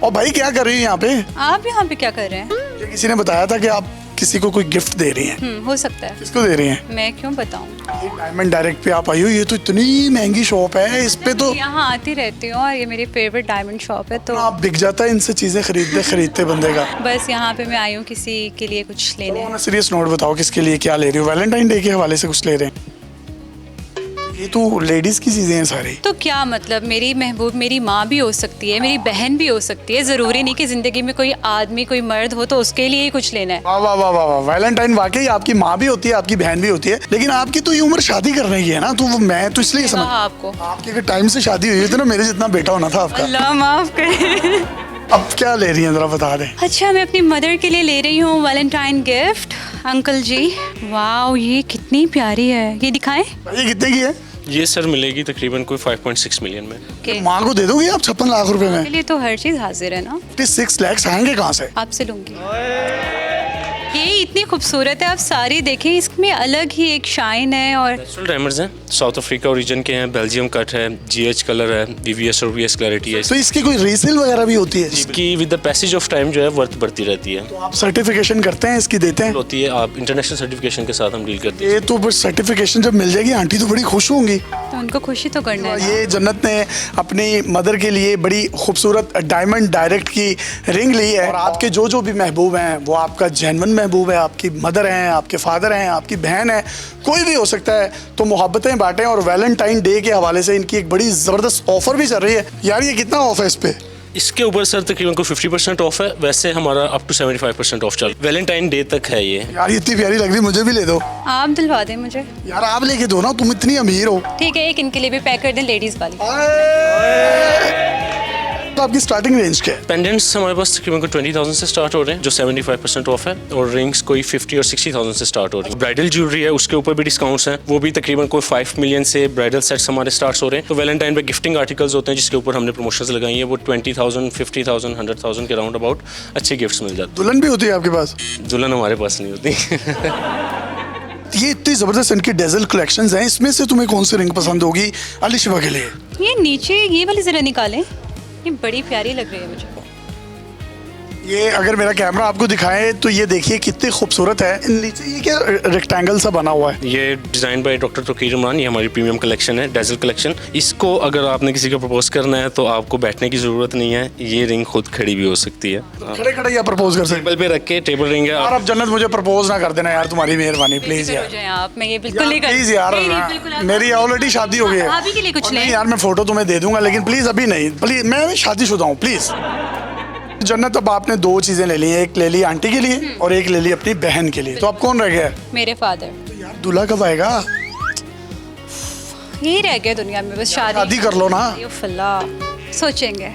और भाई क्या कर रही है यहाँ पे? आप यहाँ पे क्या कर रहे हैं? मुझे किसी ने बताया था कि आप किसी को कोई गिफ्ट दे रही हैं। हो सकता है। किसको दे रही हैं? मैं क्यों बताऊँ? डायमंड डायरेक्ट पे आप आई हो, ये तो इतनी महंगी शॉप है, इस पे तो यहाँ आती रहती हूँ और ये मेरी फेवरेट डायमंड शॉप है, तो आप बिक जाता है इनसे चीजें खरीदते खरीदते बंदे का। बस यहाँ पे मैं आई हूँ किसी के लिए कुछ लेने। सीरियस नोट बताओ, किसके लिए क्या ले रही हो? वैलेंटाइन डे के हवाले से कुछ ले रहे हैं? ये तो लेडीज की चीजें हैं सारी। तो क्या मतलब, मेरी महबूब मेरी माँ भी हो सकती है, मेरी बहन भी हो सकती है। ज़रूरी नहीं कि ज़िंदगी में कोई आदमी कोई मर्द हो तो उसके लिए ही कुछ लेना है। वाह वाह वाह वाह वाह, वैलेंटाइन वाकई आपकी माँ भी होती है, आपकी बहन भी होती है, लेकिन आपकी तो ये उम्र शादी करने की है ना, तो वो मैं तो इसलिए समझ आपको आपके अगर टाइम से शादी हुई थी ना, मेरे जितना बेटा होना था आपका। अल्लाह माफ़ करे। अब क्या ले रही हैं जरा बता दें। अच्छा, मैं अपनी मदर के लिए ले रही हूँ वैलेंटाइन गिफ्ट। अंकल जी, वाह ये कितनी प्यारी है, ये दिखाएं। ये कितने की है? ये सर मिलेगी तकरीबन कोई 5.6 मिलियन में। के माँ को दे दोगे आप 56 लाख रुपए में? लिए तो हर चीज़ हाजिर है ना। 56 लाख आएंगे कहाँ से? आपसे लूंगी। ये इतनी खूबसूरत है, आप सारी देखें, इसमें अलग ही एक शाइन है। और नेचुरल डायमंड्स हैं, साउथ अफ्रीका ओरिजिन के हैं, बेल्जियम कट है, जीएच कलर है, वीवीएस और वीएस क्लैरिटी है। तो इसकी कोई रीसेल वगैरह भी होती है? इसकी with the passage of time जो है वर्थ बढ़ती रहती है। तो आप सर्टिफिकेशन करते हैं इसकी, देते हैं? होती है, आप इंटरनेशनल सर्टिफिकेशन के साथ हम डील करते हैं। ये तो बस सर्टिफिकेशन जब मिल जाएगी आंटी तो बड़ी खुश होंगी। तो उनको खुशी तो करना है ना। ये जन्नत ने अपनी मदर के लिए बड़ी खूबसूरत डायमंड डायरेक्ट की रिंग ली है, और आपके जो जो भी महबूब हैं वो आपका जेन्युइन महबूब है, आपकी मदर हैं, आपके फादर हैं, आपकी बहन है, कोई भी हो सकता है। तो मोहब्बतें बांटें। और वैलेंटाइन डे के हवाले से इनकी एक बड़ी ज़बरदस्त ऑफर भी चल रही है। यार ये कितना ऑफ है इस पे? इसके ऊपर सर तकरीबन कोई 50% ऑफ है, वैसे हमारा अप टू 75% ऑफ चल वैलेंटाइन डे तक है ये। यार ये इतनी प्यारी लग रही है, मुझे भी ले दो। आप दिलवा दें मुझे। यार आप लेके दो ना, तुम इतनी अमीर हो। ठीक है, एक इनके लिए भी पैक कर दें, लेडीज़ वाली। तो आपकी स्टार्टिंग रेंज क्या है? पेंडेंट्स हमारे पास तकरीबन कोई 20,000 से स्टार्ट हो रहे हैं, जो 75% ऑफ है, और रिंग्स कोई 50 और 60,000 से स्टार्ट हो रही है। ब्राइडल ज्वेलरी है, उसके ऊपर भी डिस्काउंट्स हैं, वो भी तकरीबन कोई 5 मिलियन से ब्राइडल सेट्स हमारे स्टार्ट हो रहे हैं। तो वैलेंटाइन पे गिफ्टिंग आर्टिकल्स होते हैं जिसके ऊपर हमने प्रमोशंस लगाई हैं, वो 20,000, 50,000, 100,000 के राउंड अबाउट अच्छे गिफ्ट्स मिल जाते दुल्हन भी होती है आपके पास? हैं। दुल्हन हमारे पास नहीं होती। ये इतनी जबरदस्त इनकी डेजल कलेक्शंस हैं, इसमें से तुम्हें कौन सी रिंग पसंद होगी अलिशिफा के लिए? ये नीचे ये वाली ज़रा निकालें, ये बड़ी प्यारी लग रही है मुझे। ये अगर मेरा कैमरा आपको दिखाए तो ये देखिए कितनी खूबसूरत है। नीचे ये क्या रेक्टेंगल सा बना हुआ है? ये design by doctor Toqeer Imran, ये हमारी प्रीमियम कलेक्शन है, डेजल कलेक्शन। इसको अगर आपने किसी को प्रपोज करना है तो आपको बैठने की ज़रूरत नहीं है, ये रिंग खुद खड़ी भी हो सकती है। खड़े खड़े या प्रपोज कर सकते? टेबल पे रख के, टेबल रिंग है। यार अब जन्नत मुझे प्रपोज ना कर देना यार, तुम्हारी मेहरबानी प्लीज हो यार। जाए आप, मैं ये बिल्कुल नहीं प्लीज यार, मेरी ऑलरेडी शादी हो गई है। भाभी के लिए कुछ और नहीं लें। यार, मैं फोटो तुम्हें दे दूंगा, लेकिन प्लीज अभी नहीं, प्लीज, मैं शादीशुदा हूँ, प्लीज। जन्नत अब आपने दो चीजें ले ली हैं, एक ले ली आंटी के लिए और एक ले ली अपनी बहन के लिए, तो अब कौन रह गया है? मेरे फादर। तो यार दूल्हा कब आएगा? यही रह गया दुनिया में, बस शादी कर लो ना। अल्लाह, सोचेंगे।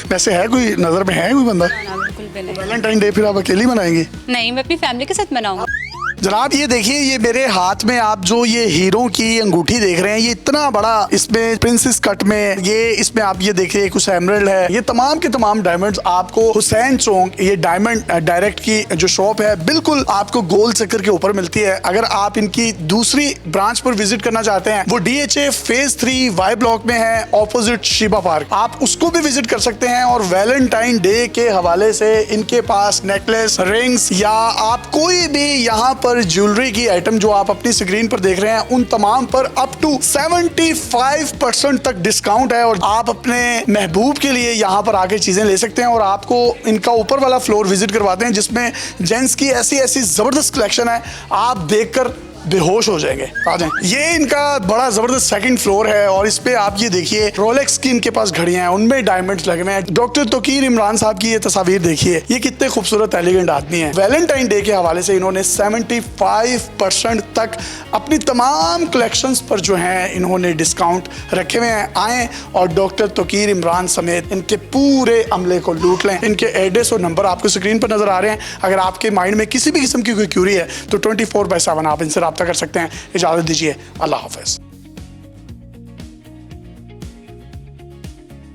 वैसे है कोई नजर में, है कोई बंदा? ना, बिल्कुल भी नहीं। वैलेंटाइन डे फिर आप अकेली मनाएंगी? नहीं, मैं अपनी फैमिली के साथ मनाऊंगा। जनाब ये देखिए, ये मेरे हाथ में आप जो ये हीरो की अंगूठी देख रहे हैं, ये इतना बड़ा, इसमें प्रिंसेस कट में, ये इसमें आप ये देखिए कुछ एमरल्ड है, ये तमाम के तमाम डायमंड्स आपको हुसैन चौक, ये डायमंड डायरेक्ट की जो शॉप है, बिल्कुल आपको गोल चक्कर के ऊपर मिलती है। अगर आप इनकी दूसरी ब्रांच पर विजिट करना चाहते हैं, वो DHA फेज 3 वाई ब्लॉक में है, ऑपोजिट शिबा पार्क, आप उसको भी विजिट कर सकते हैं। और वैलेंटाइन डे के हवाले से इनके पास नेकलेस, रिंग्स या आप कोई भी यहाँ पर ज्वेलरी की आइटम जो आप अपनी स्क्रीन पर देख रहे हैं, उन तमाम पर अप टू 75% तक डिस्काउंट है। और आप अपने महबूब के लिए यहाँ पर आके चीजें ले सकते हैं। और आपको इनका ऊपर वाला फ्लोर विजिट करवाते हैं जिसमें जेंट्स की ऐसी ऐसी जबरदस्त कलेक्शन है, आप देखकर बेहोश हो जाएंगे। आ जाएं। ये इनका बड़ा जबरदस्त सेकंड फ्लोर है, और इस पे आप ये देखिए रोलेक्स की इनके पास घड़ियां हैं, उनमें डायमंड्स लगे हुए हैं। डॉक्टर तोकीर इमरान साहब की ये तस्वीर देखिए, ये कितने खूबसूरत एलिगेंट आदमी हैं। वैलेंटाइन डे के हवाले से इन्होंने 75% तक अपनी तमाम कलेक्शंस पर जो हैं इन्होंने डिस्काउंट रखे हुए हैं। आएँ और डॉक्टर तोकीर इमरान समेत इनके पूरे अमले को लूट लें। इनके एड्रेस और नंबर आपको स्क्रीन पर नजर आ रहे हैं। अगर आपके माइंड में किसी भी किस्म की कोई क्यूरी है तो 24/7 आप इनसे रब्ता कर सकते हैं। इजाजत दीजिए, अल्लाह हाफिज।